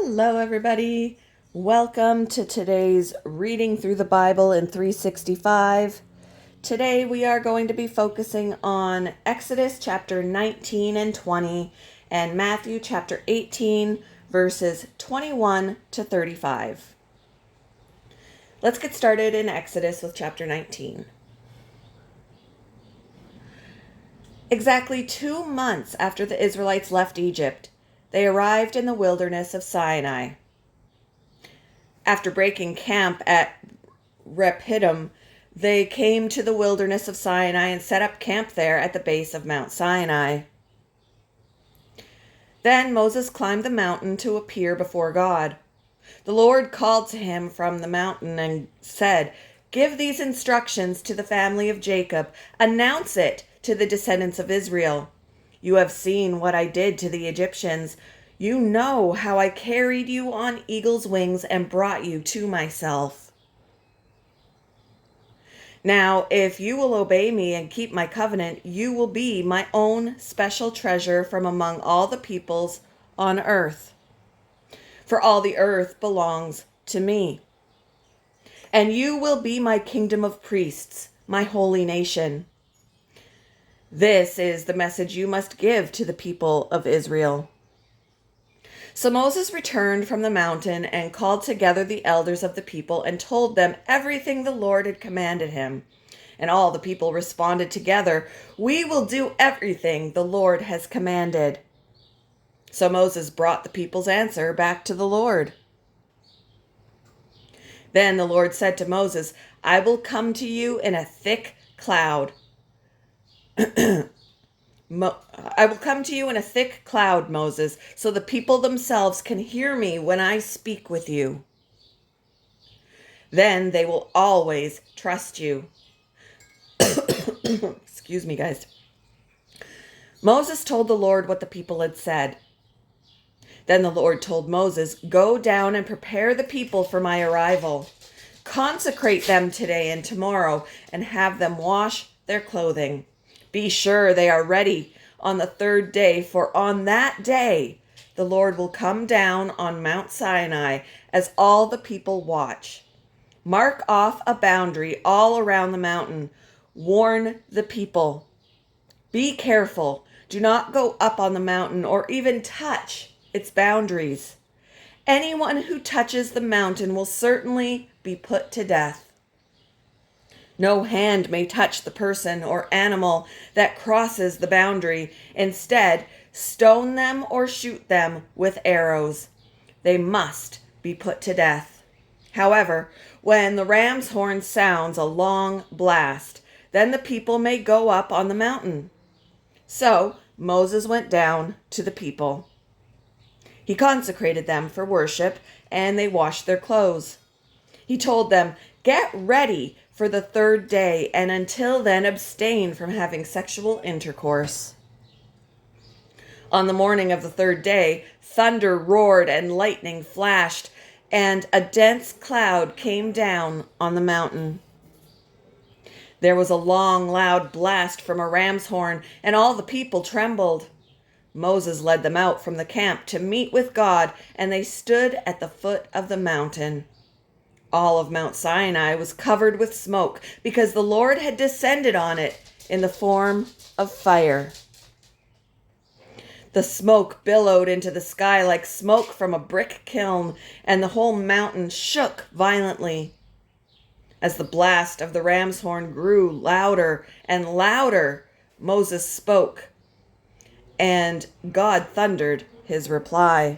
Hello, everybody. Welcome to today's Reading Through the Bible in 365. Today we are going to be focusing on Exodus chapter 19 and 20 and Matthew chapter 18 verses 21 to 35. Let's get started in Exodus with chapter 19. Exactly 2 months after the Israelites left Egypt, they arrived in the wilderness of Sinai. After breaking camp at Rephidim, they came to the wilderness of Sinai and set up camp there at the base of Mount Sinai. Then Moses climbed the mountain to appear before God. The Lord called to him from the mountain and said, "Give these instructions to the family of Jacob. Announce it to the descendants of Israel. You have seen what I did to the Egyptians. You know how I carried you on eagle's wings and brought you to myself. Now, if you will obey me and keep my covenant, you will be my own special treasure from among all the peoples on earth. For all the earth belongs to me. And you will be my kingdom of priests, my holy nation." This is the message you must give to the people of Israel. So Moses returned from the mountain and called together the elders of the people and told them everything the Lord had commanded him. And all the people responded together, "We will do everything the Lord has commanded." So Moses brought the people's answer back to the Lord. Then the Lord said to Moses, "I will come to you in a thick cloud. I will come to you in a thick cloud, Moses, so the people themselves can hear me when I speak with you. Then they will always trust you." Excuse me, guys. Moses told the Lord what the people had said. Then the Lord told Moses, "Go down and prepare the people for my arrival. Consecrate them today and tomorrow and have them wash their clothing. Be sure they are ready on the third day, for on that day the Lord will come down on Mount Sinai as all the people watch. Mark off a boundary all around the mountain. Warn the people. Be careful. Do not go up on the mountain or even touch its boundaries. Anyone who touches the mountain will certainly be put to death. No hand may touch the person or animal that crosses the boundary. Instead, stone them or shoot them with arrows. They must be put to death. However, when the ram's horn sounds a long blast, then the people may go up on the mountain." So Moses went down to the people. He consecrated them for worship, and they washed their clothes. He told them, "Get ready for the third day, and until then abstain from having sexual intercourse." On the morning of the third day, thunder roared and lightning flashed, and a dense cloud came down on the mountain. There was a long, loud blast from a ram's horn, and all the people trembled. Moses led them out from the camp to meet with God, and they stood at the foot of the mountain. All of Mount Sinai was covered with smoke because the Lord had descended on it in the form of fire. The smoke billowed into the sky like smoke from a brick kiln, and the whole mountain shook violently. As the blast of the ram's horn grew louder and louder, Moses spoke, and God thundered his reply.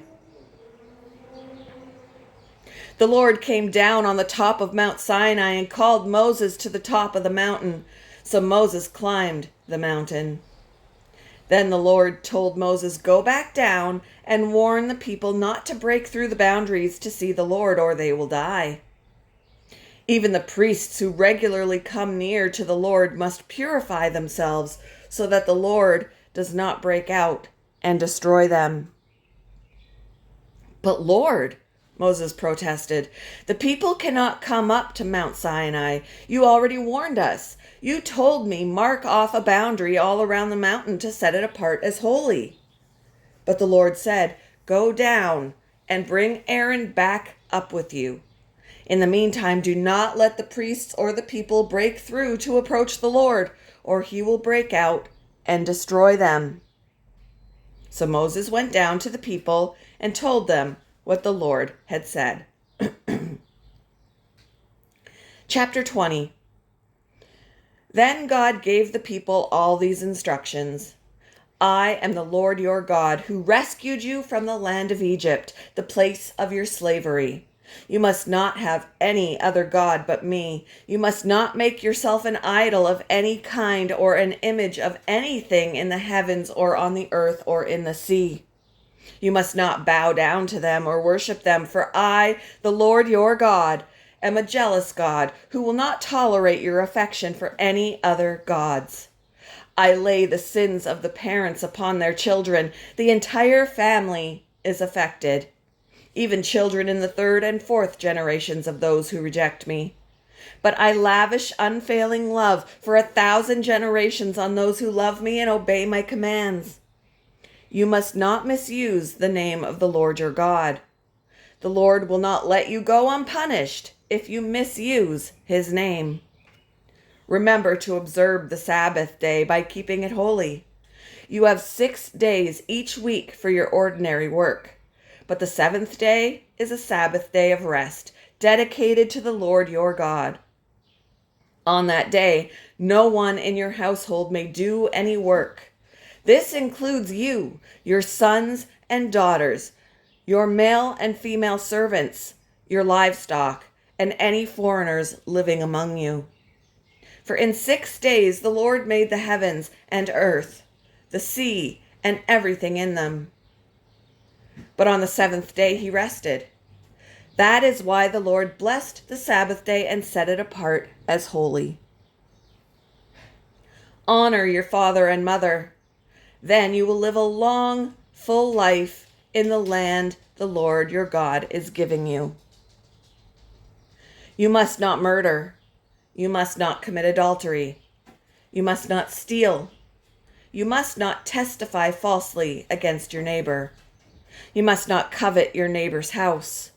The Lord came down on the top of Mount Sinai and called Moses to the top of the mountain. So Moses climbed the mountain. Then the Lord told Moses, "Go back down and warn the people not to break through the boundaries to see the Lord, or they will die. Even the priests who regularly come near to the Lord must purify themselves so that the Lord does not break out and destroy them." "But Lord," Moses protested, "the people cannot come up to Mount Sinai. You already warned us. You told me mark off a boundary all around the mountain to set it apart as holy." But the Lord said, "Go down and bring Aaron back up with you. In the meantime, do not let the priests or the people break through to approach the Lord, or he will break out and destroy them." So Moses went down to the people and told them what the Lord had said. Chapter 20. Then God gave the people all these instructions. "I am the Lord your God, who rescued you from the land of Egypt, the place of your slavery. You must not have any other god but me. You must not make yourself an idol of any kind or an image of anything in the heavens or on the earth or in the sea. You must not bow down to them or worship them, for I, the Lord your God, am a jealous God who will not tolerate your affection for any other gods. I lay the sins of the parents upon their children. The entire family is affected, even children in the third and fourth generations of those who reject me. But I lavish unfailing love for 1,000 generations on those who love me and obey my commands. You must not misuse the name of the Lord your God. The Lord will not let you go unpunished if you misuse his name. Remember to observe the Sabbath day by keeping it holy. You have 6 days each week for your ordinary work, but the 7th day is a Sabbath day of rest, dedicated to the Lord your God. On that day, no one in your household may do any work. This includes you, your sons and daughters, your male and female servants, your livestock, and any foreigners living among you. For in 6 days the Lord made the heavens and earth, the sea, and everything in them. But on the 7th day he rested. That is why the Lord blessed the Sabbath day and set it apart as holy. Honor your father and mother. Then you will live a long, full life in the land the Lord your God is giving you. You must not murder. You must not commit adultery. You must not steal. You must not testify falsely against your neighbor. You must not covet your neighbor's house.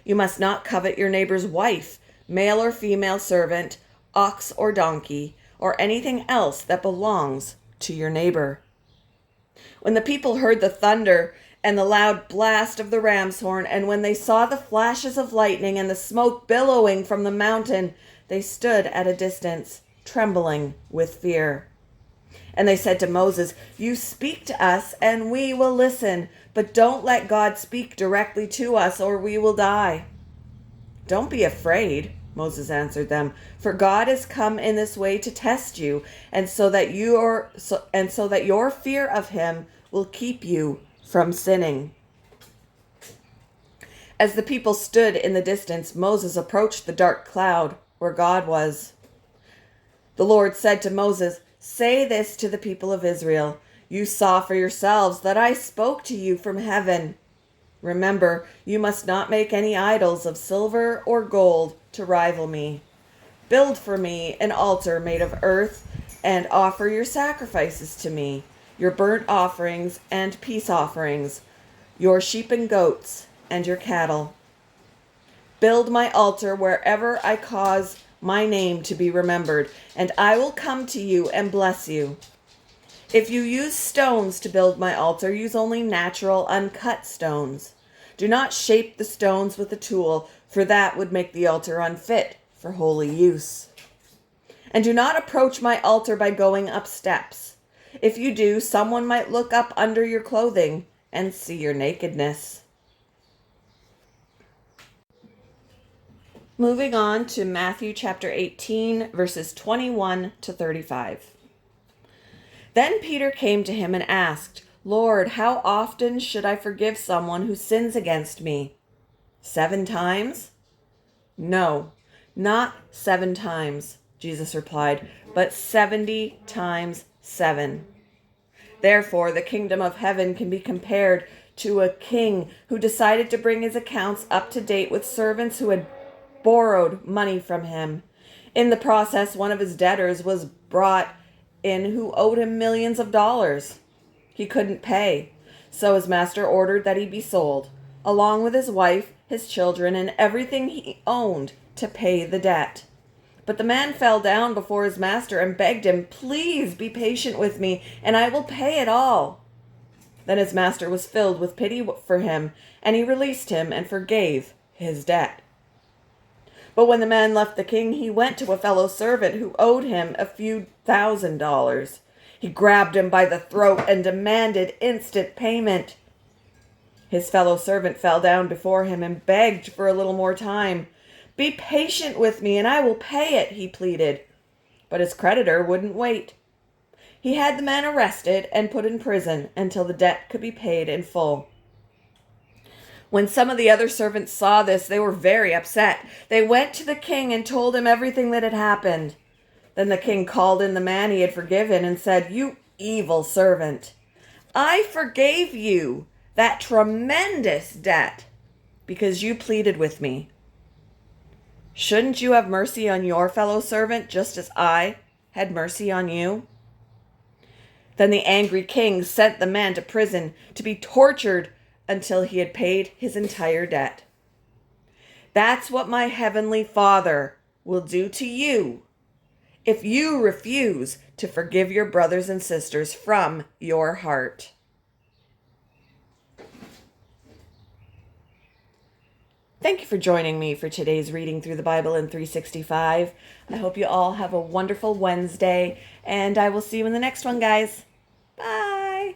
You must not covet your neighbor's wife, male or female servant, ox or donkey, or anything else that belongs to your neighbor. When the people heard the thunder and the loud blast of the ram's horn, and when they saw the flashes of lightning and the smoke billowing from the mountain, they stood at a distance, trembling with fear. And they said to Moses, "You speak to us, and we will listen, but don't let God speak directly to us, or we will die." "Don't be afraid," Moses answered them, "for God has come in this way to test you, and so that your fear of him will keep you from sinning." As the people stood in the distance, Moses approached the dark cloud where God was. The Lord said to Moses, "Say this to the people of Israel: You saw for yourselves that I spoke to you from heaven. Remember, you must not make any idols of silver or gold to rival me. Build for me an altar made of earth and offer your sacrifices to me, your burnt offerings and peace offerings, your sheep and goats and your cattle. Build my altar wherever I cause my name to be remembered, and I will come to you and bless you. If you use stones to build my altar, use only natural, uncut stones. Do not shape the stones with a tool, for that would make the altar unfit for holy use. And do not approach my altar by going up steps. If you do, someone might look up under your clothing and see your nakedness." Moving on to Matthew chapter 18, verses 21 to 35. Then Peter came to him and asked, "Lord, how often should I forgive someone who sins against me? 7 times?" "No, not 7 times," Jesus replied, "but 70 times 7. Therefore, the kingdom of heaven can be compared to a king who decided to bring his accounts up to date with servants who had borrowed money from him. In the process, one of his debtors was brought in who owed him millions of dollars. He couldn't pay, so his master ordered that he be sold, along with his wife, his children, and everything he owned, to pay the debt. But the man fell down before his master and begged him, "Please be patient with me, and I will pay it all." Then his master was filled with pity for him, and he released him and forgave his debt. But when the man left the king, he went to a fellow servant who owed him a few $1,000s. He grabbed him by the throat and demanded instant payment. His fellow servant fell down before him and begged for a little more time. "Be patient with me, and I will pay it," he pleaded. But his creditor wouldn't wait. He had the man arrested and put in prison until the debt could be paid in full. When some of the other servants saw this, they were very upset. They went to the king and told him everything that had happened. Then the king called in the man he had forgiven and said, "You evil servant, I forgave you that tremendous debt because you pleaded with me. Shouldn't you have mercy on your fellow servant just as I had mercy on you?" Then the angry king sent the man to prison to be tortured until he had paid his entire debt. That's what my heavenly Father will do to you if you refuse to forgive your brothers and sisters from your heart. Thank you for joining me for today's reading through the Bible in 365. I hope you all have a wonderful Wednesday, and I will see you in the next one, guys. Bye.